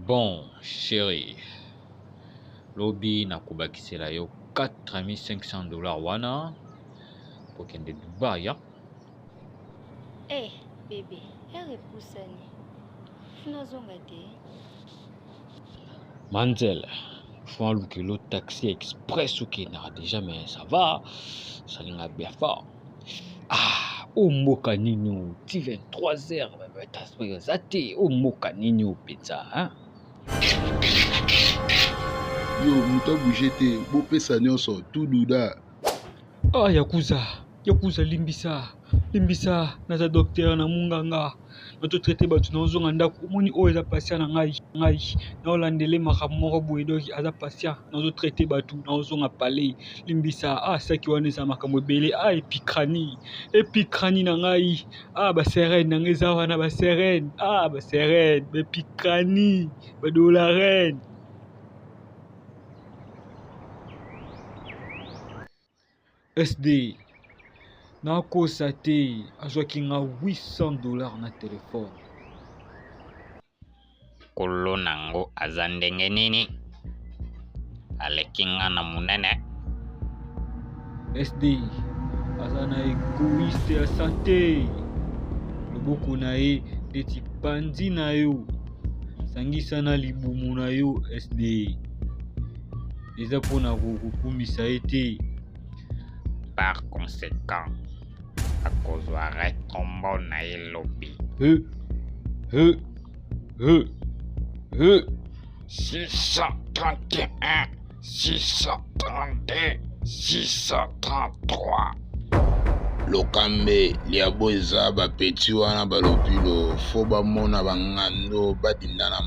Bon, chérie, lobby nakubakisela yo $4500 wana pour kende Dubai ya. Eh, bébé, elle repoussani. Funazonga te. Manzel, faut louer le taxi express ou qui n'a déjà mais ça va, ça n'a bien fort. Ah, au moka nino, 23h, t'as soyez zate, au moka nino pizza, hein? Yo, muta bougete, bo pesa nyonso, tout douda. Ah, Yakuza limbisa, naza docteur na munganga. Nato traité batu na ozonga ndako, moni o eza patient na ngai. Na olandele makambo moko boye doki aza patient, nazo traité batu na ozonga palais. Limbisa, ah saki wana eza makambo ebele, ah epicranie na ngai. Ah ba serene na ngai eza wana ba serene, ba epicranie, ba dollarene. SD nakosa te azwaki nga $800 na telefone. Kolo nango aza ndenge nini? Aleki nga na munene. SD aza na egoiste ya sante. Loboko na ye neti panzi na yo. Sangisa na libumu na yo SD. Eza mpona kokumisa ye te. Par conséquent, akozwa rekombo na ye lobi. 631, 632, 633. Lokambe liabo eza bapeti wana balopilo fo bamona bangando badinda na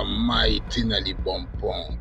mai tina libompon